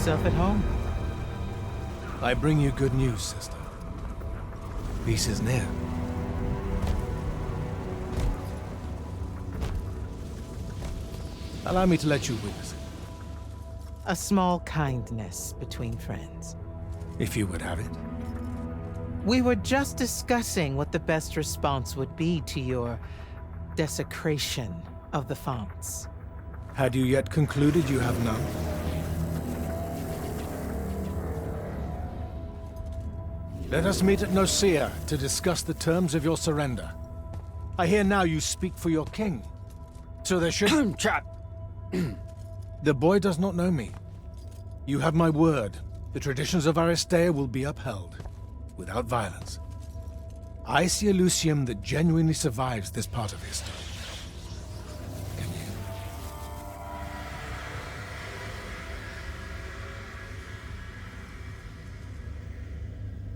At home. I bring you good news, sister. Peace is near. Allow me to let you witness it. A small kindness between friends. If you would have it. We were just discussing what the best response would be to your desecration of the fonts. Had you yet concluded you have none? Let us meet at Nicaea to discuss the terms of your surrender. I hear now you speak for your king. So there should... Chap! The boy does not know me. You have my word. The traditions of Aristea will be upheld, without violence. I see a Lucium that genuinely survives this part of history. Can you?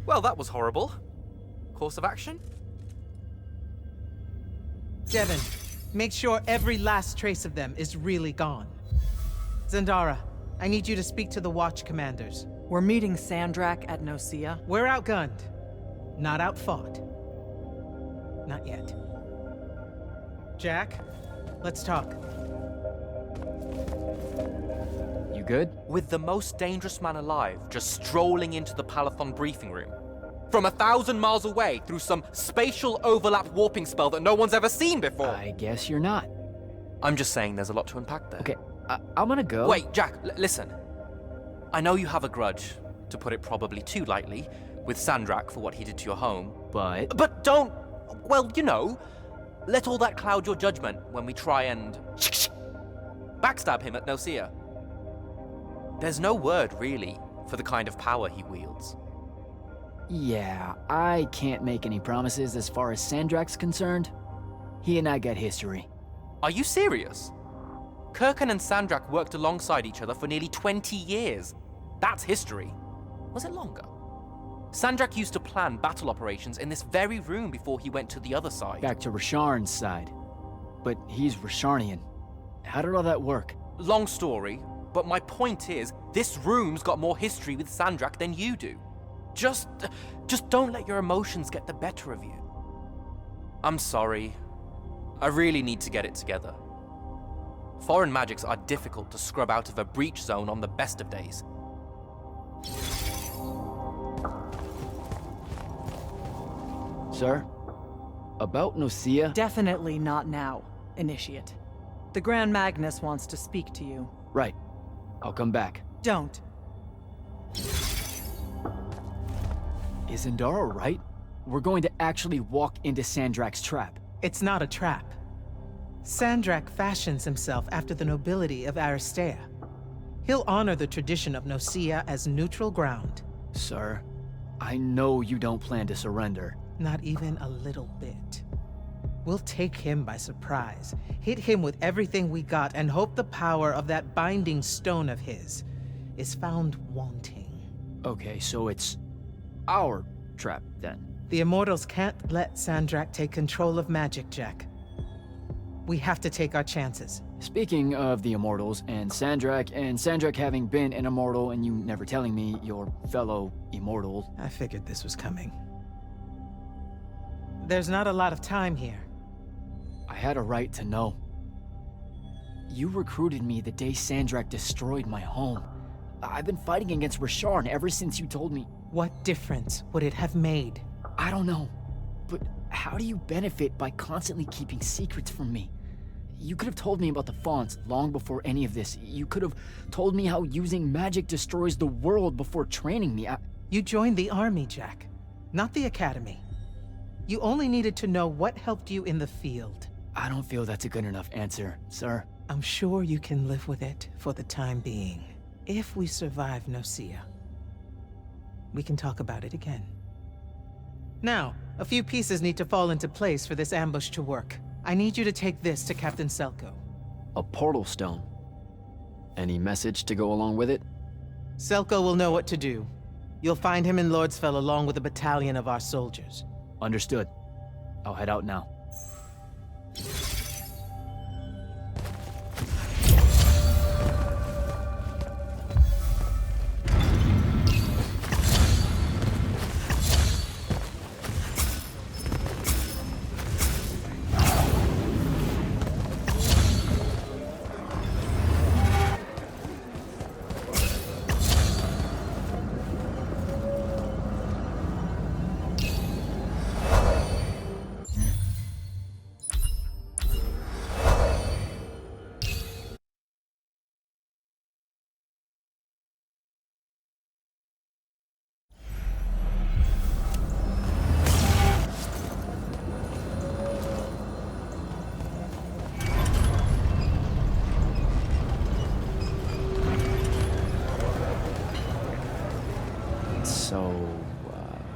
Well, that was horrible. Course of action? Devin, make sure every last trace of them is really gone. Zendara, I need you to speak to the watch commanders. We're meeting Sandrak at Nicaea. We're outgunned, not outfought. Not yet. Jack, let's talk. You good? With the most dangerous man alive just strolling into the Palathon briefing room. From 1,000 miles away through some spatial overlap warping spell that no one's ever seen before. I guess you're not. I'm just saying there's a lot to unpack there. Okay, I'm gonna go. Wait, Jack, listen. I know you have a grudge, to put it probably too lightly, with Sandrak for what he did to your home. But don't, well, you know, let all that cloud your judgment when we try and backstab him at Nicaea. There's no word, really, for the kind of power he wields. Yeah, I can't make any promises as far as Sandrak's concerned. He and I got history. Are you serious? Kirkan and Sandrak worked alongside each other for nearly 20 years. That's history. Was it longer? Sandrak used to plan battle operations in this very room before he went to the other side. Back to Rasharn's side. But he's Rasharnian. How did all that work? Long story, but my point is, this room's got more history with Sandrak than you do. Just don't let your emotions get the better of you. I'm sorry. I really need to get it together. Foreign magics are difficult to scrub out of a breach zone on the best of days. Sir? About Nicaea? Definitely not now, Initiate. The Grand Magnus wants to speak to you. Right. I'll come back. Don't. Is Zendara right? We're going to actually walk into Sandrak's trap. It's not a trap. Sandrak fashions himself after the nobility of Aristea. He'll honor the tradition of Nicaea as neutral ground. Sir, I know you don't plan to surrender. Not even a little bit. We'll take him by surprise, hit him with everything we got, and hope the power of that binding stone of his is found wanting. Okay, so it's our trap, then. The Immortals can't let Sandrak take control of magic, Jack. We have to take our chances. Speaking of the Immortals and Sandrak having been an Immortal and you never telling me your fellow Immortal... I figured this was coming. There's not a lot of time here. I had a right to know. You recruited me the day Sandrak destroyed my home. I've been fighting against Rasharn ever since you told me. What difference would it have made? I don't know. But how do you benefit by constantly keeping secrets from me? You could have told me about the fonts long before any of this. You could have told me how using magic destroys the world before training me. You joined the army, Jack, not the academy. You only needed to know what helped you in the field. I don't feel that's a good enough answer, sir. I'm sure you can live with it for the time being. If we survive Nocia, we can talk about it again. Now, a few pieces need to fall into place for this ambush to work. I need you to take this to Captain Selko. A portal stone. Any message to go along with it? Selko will know what to do. You'll find him in Lordsfell along with a battalion of our soldiers. Understood. I'll head out now.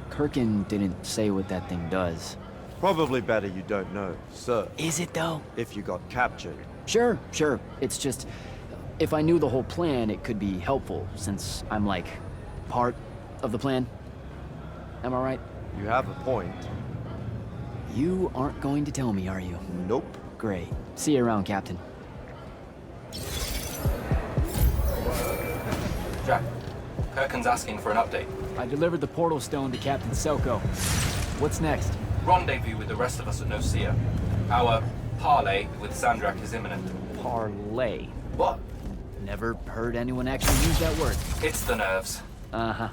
Kirkin didn't say what that thing does. Probably better you don't know, sir. Is it though? If you got captured. Sure. It's just, if I knew the whole plan, it could be helpful, since I'm like, part of the plan. Am I right? You have a point. You aren't going to tell me, are you? Nope. Great. See you around, Captain. Jack, Kirkin's asking for an update. I delivered the portal stone to Captain Selko. What's next? Rendezvous with the rest of us at Nocia. Our parley with Sandrak is imminent. Parlay. What? Never heard anyone actually use that word. It's the nerves. Uh-huh.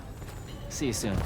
See you soon.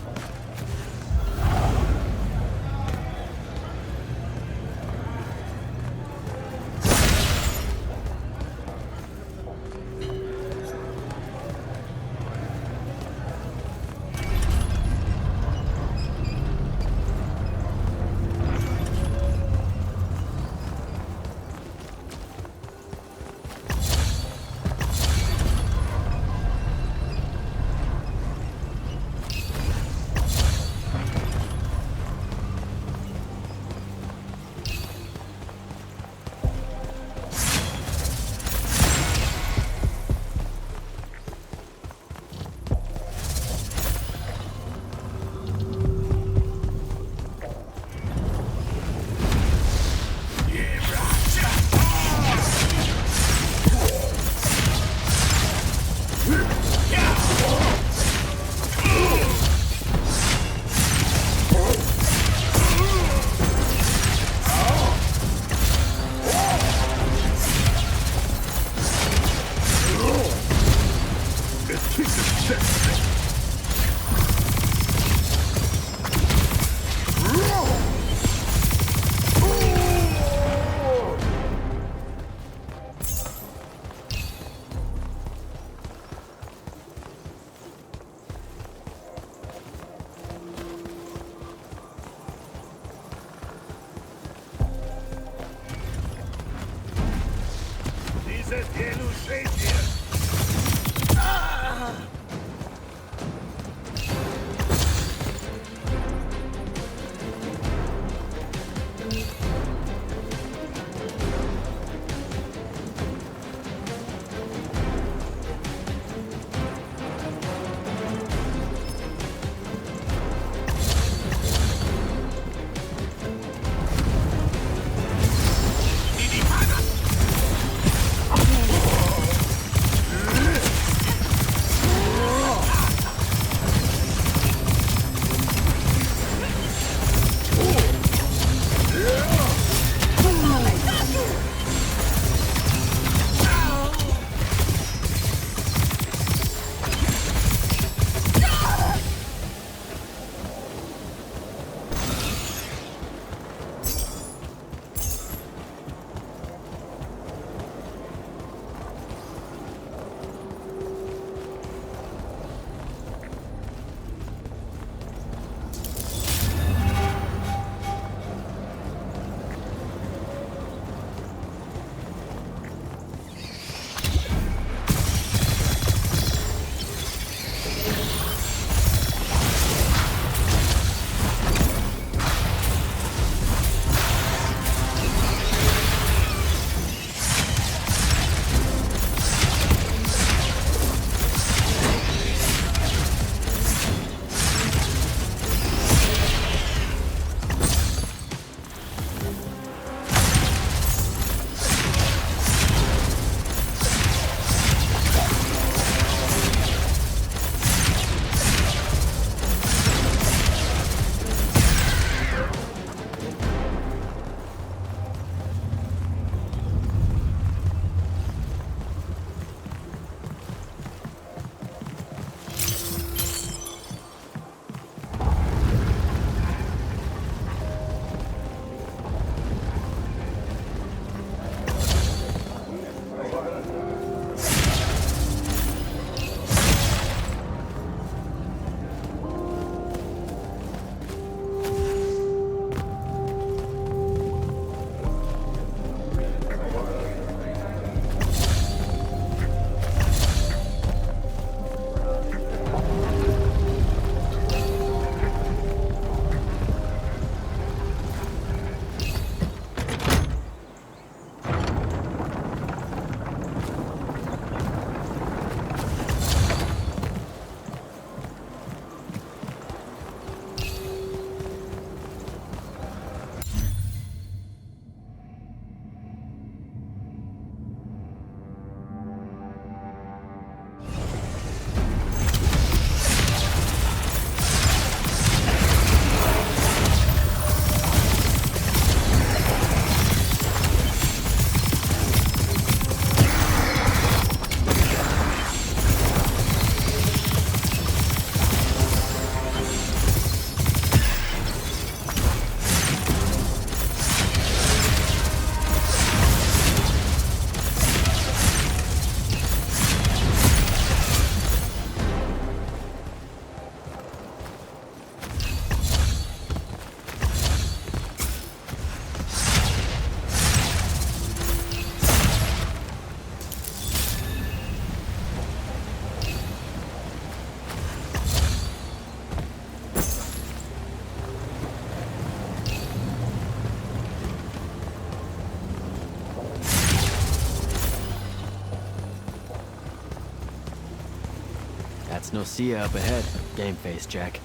That's Nocia up ahead. Game face, Jack.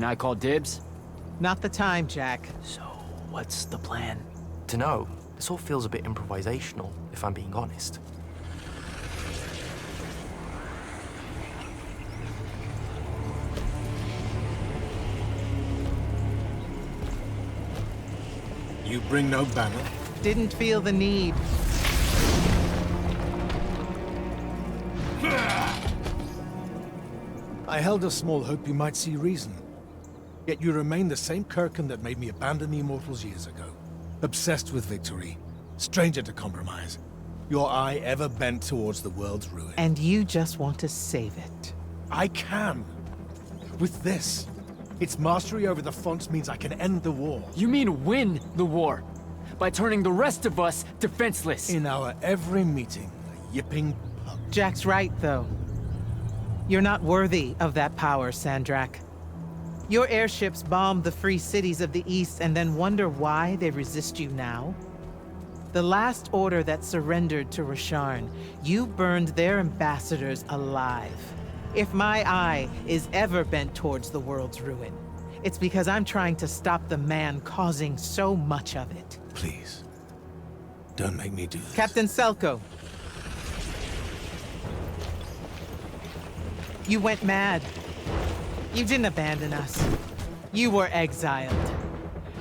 Can I call dibs? Not the time, Jack. So, what's the plan? Dunno. This all feels a bit improvisational, if I'm being honest. You bring no banner? Didn't feel the need. I held a small hope you might see reason. Yet you remain the same Kirkin that made me abandon the Immortals years ago. Obsessed with victory, stranger to compromise. Your eye ever bent towards the world's ruin. And you just want to save it. I can. With this. Its mastery over the fonts means I can end the war. You mean win the war? By turning the rest of us defenseless? In our every meeting, a yipping pug. Jack's right, though. You're not worthy of that power, Sandrak. Your airships bomb the free cities of the East and then wonder why they resist you now? The last order that surrendered to Rasharn, you burned their ambassadors alive. If my eye is ever bent towards the world's ruin, it's because I'm trying to stop the man causing so much of it. Please, don't make me do this. Captain Selko. You went mad. You didn't abandon us. You were exiled.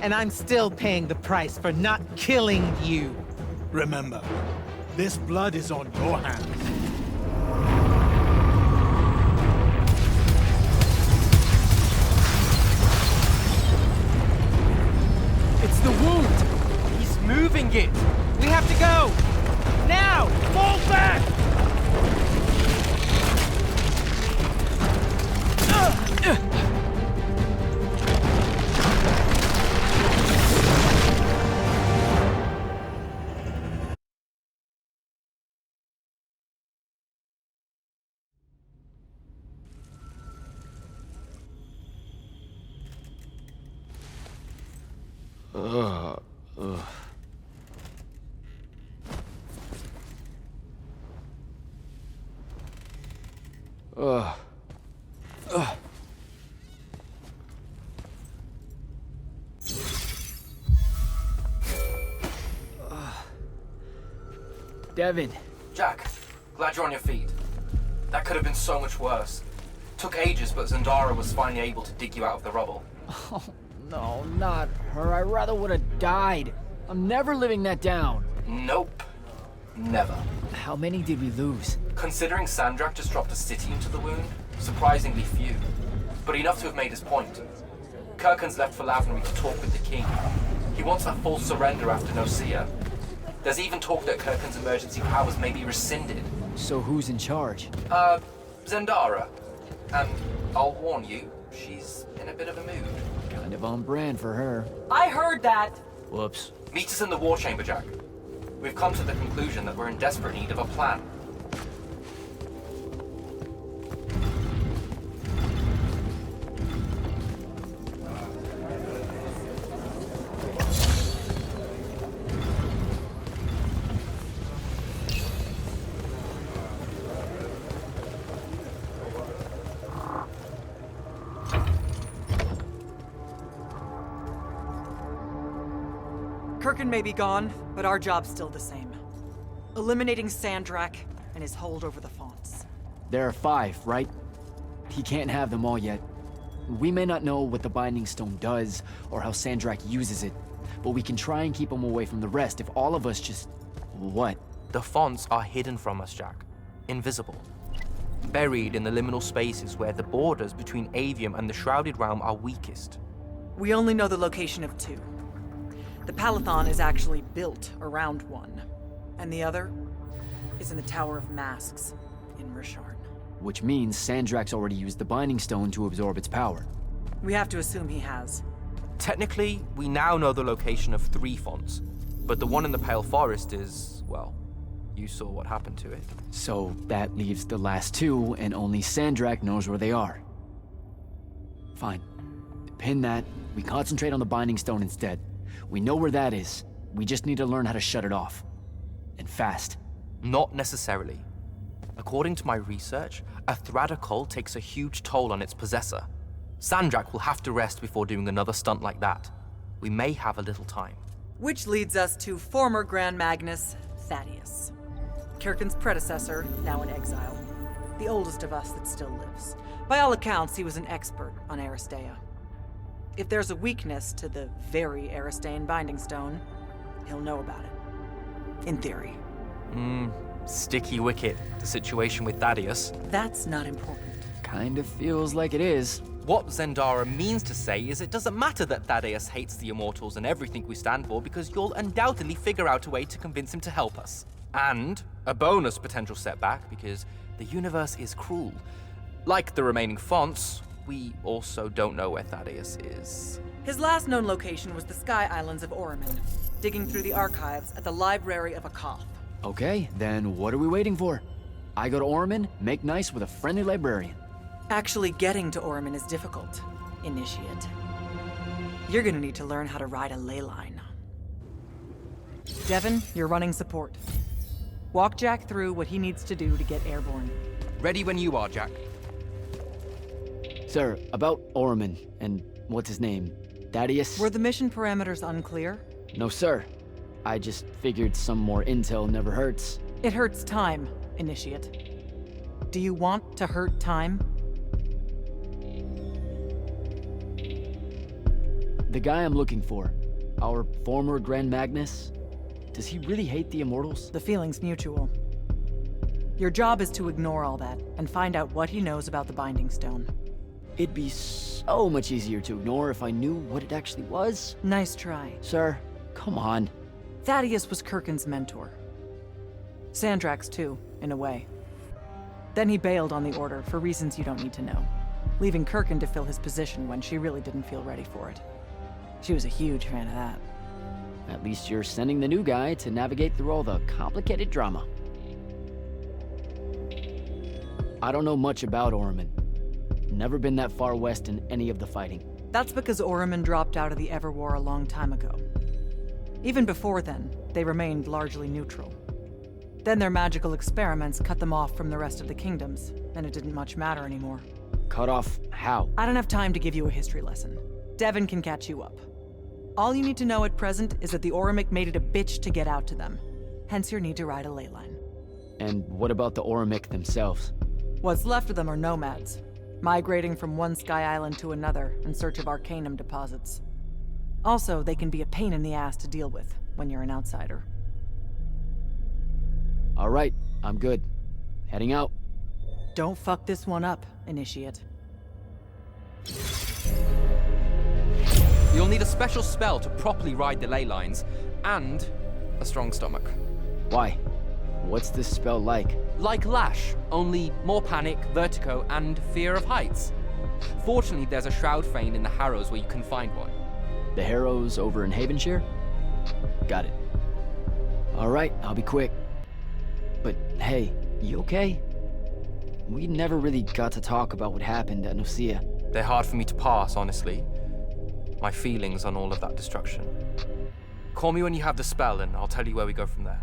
And I'm still paying the price for not killing you. Remember, this blood is on your hands. It's the wound! He's moving it! We have to go! Now! Fall back! Devin. Jack, glad you're on your feet. That could have been so much worse. Took ages, but Zendara was finally able to dig you out of the rubble. Oh, no, not her. I rather would have died. I'm never living that down. Nope. Never. How many did we lose? Considering Sandrak just dropped a city into the wound, surprisingly few. But enough to have made his point. Kirkhan's left for Lavnery to talk with the king. He wants a full surrender after Nocia. There's even talk that Kirkhan's emergency powers may be rescinded. So who's in charge? Zendara. And I'll warn you, she's in a bit of a mood. Kind of on brand for her. I heard that! Whoops. Meet us in the war chamber, Jack. We've come to the conclusion that we're in desperate need of a plan. Kirkhan may be gone, but our job's still the same. Eliminating Sandrak and his hold over the fonts. There are 5, right? He can't have them all yet. We may not know what the Binding Stone does, or how Sandrak uses it, but we can try and keep him away from the rest if all of us just... What? The fonts are hidden from us, Jack. Invisible. Buried in the liminal spaces where the borders between Aveum and the Shrouded Realm are weakest. We only know the location of 2. The Palathon is actually built around one, and the other is in the Tower of Masks in Rasharn. Which means Sandrak's already used the Binding Stone to absorb its power. We have to assume he has. Technically, we now know the location of 3 fonts, but the one in the Pale Forest is, well, you saw what happened to it. So that leaves the last 2, and only Sandrak knows where they are. Fine. Pin that. We concentrate on the Binding Stone instead. We know where that is. We just need to learn how to shut it off. And fast. Not necessarily. According to my research, a Thradda cull takes a huge toll on its possessor. Sandrak will have to rest before doing another stunt like that. We may have a little time. Which leads us to former Grand Magnus, Thaddeus. Kirkhan's predecessor, now in exile. The oldest of us that still lives. By all accounts, he was an expert on Aristea. If there's a weakness to the very Aristane Binding Stone, he'll know about it. In theory. Sticky wicket, the situation with Thaddeus. That's not important. Kind of feels like it is. What Zendara means to say is it doesn't matter that Thaddeus hates the Immortals and everything we stand for, because you'll undoubtedly figure out a way to convince him to help us. And a bonus potential setback, because the universe is cruel. Like the remaining fonts, we also don't know where Thaddeus is. His last known location was the Sky Islands of Oramin, digging through the archives at the Library of Akoth. Okay, then what are we waiting for? I go to Oramin, make nice with a friendly librarian. Actually getting to Oramin is difficult, Initiate. You're gonna need to learn how to ride a ley line. Devin, you're running support. Walk Jack through what he needs to do to get airborne. Ready when you are, Jack. Sir, about Orman and what's his name? Thaddeus? Were the mission parameters unclear? No, sir. I just figured some more intel never hurts. It hurts time, Initiate. Do you want to hurt time? The guy I'm looking for, our former Grand Magnus, does he really hate the Immortals? The feeling's mutual. Your job is to ignore all that and find out what he knows about the Binding Stone. It'd be so much easier to ignore if I knew what it actually was. Nice try. Sir, come on. Thaddeus was Kirkin's mentor. Sandrax too, in a way. Then he bailed on the Order for reasons you don't need to know, leaving Kirkin to fill his position when she really didn't feel ready for it. She was a huge fan of that. At least you're sending the new guy to navigate through all the complicated drama. I don't know much about Orman. Never been that far west in any of the fighting. That's because Orman dropped out of the Everwar a long time ago. Even before then, they remained largely neutral. Then their magical experiments cut them off from the rest of the kingdoms, and it didn't much matter anymore. Cut off how? I don't have time to give you a history lesson. Devin can catch you up. All you need to know at present is that the Orimic made it a bitch to get out to them. Hence your need to ride a ley line. And what about the Orimic themselves? What's left of them are nomads, migrating from one sky island to another in search of arcanum deposits. Also, they can be a pain in the ass to deal with when you're an outsider. All right, I'm good. Heading out. Don't fuck this one up, Initiate. You'll need a special spell to properly ride the ley lines, and a strong stomach. Why? What's this spell like? Like Lash, only more panic, vertigo, and fear of heights. Fortunately, there's a Shroud Fane in the Harrows where you can find one. The Harrows over in Havenshire? Got it. All right, I'll be quick. But hey, you okay? We never really got to talk about what happened at Nicaea. They're hard for me to pass, honestly. My feelings on all of that destruction. Call me when you have the spell, and I'll tell you where we go from there.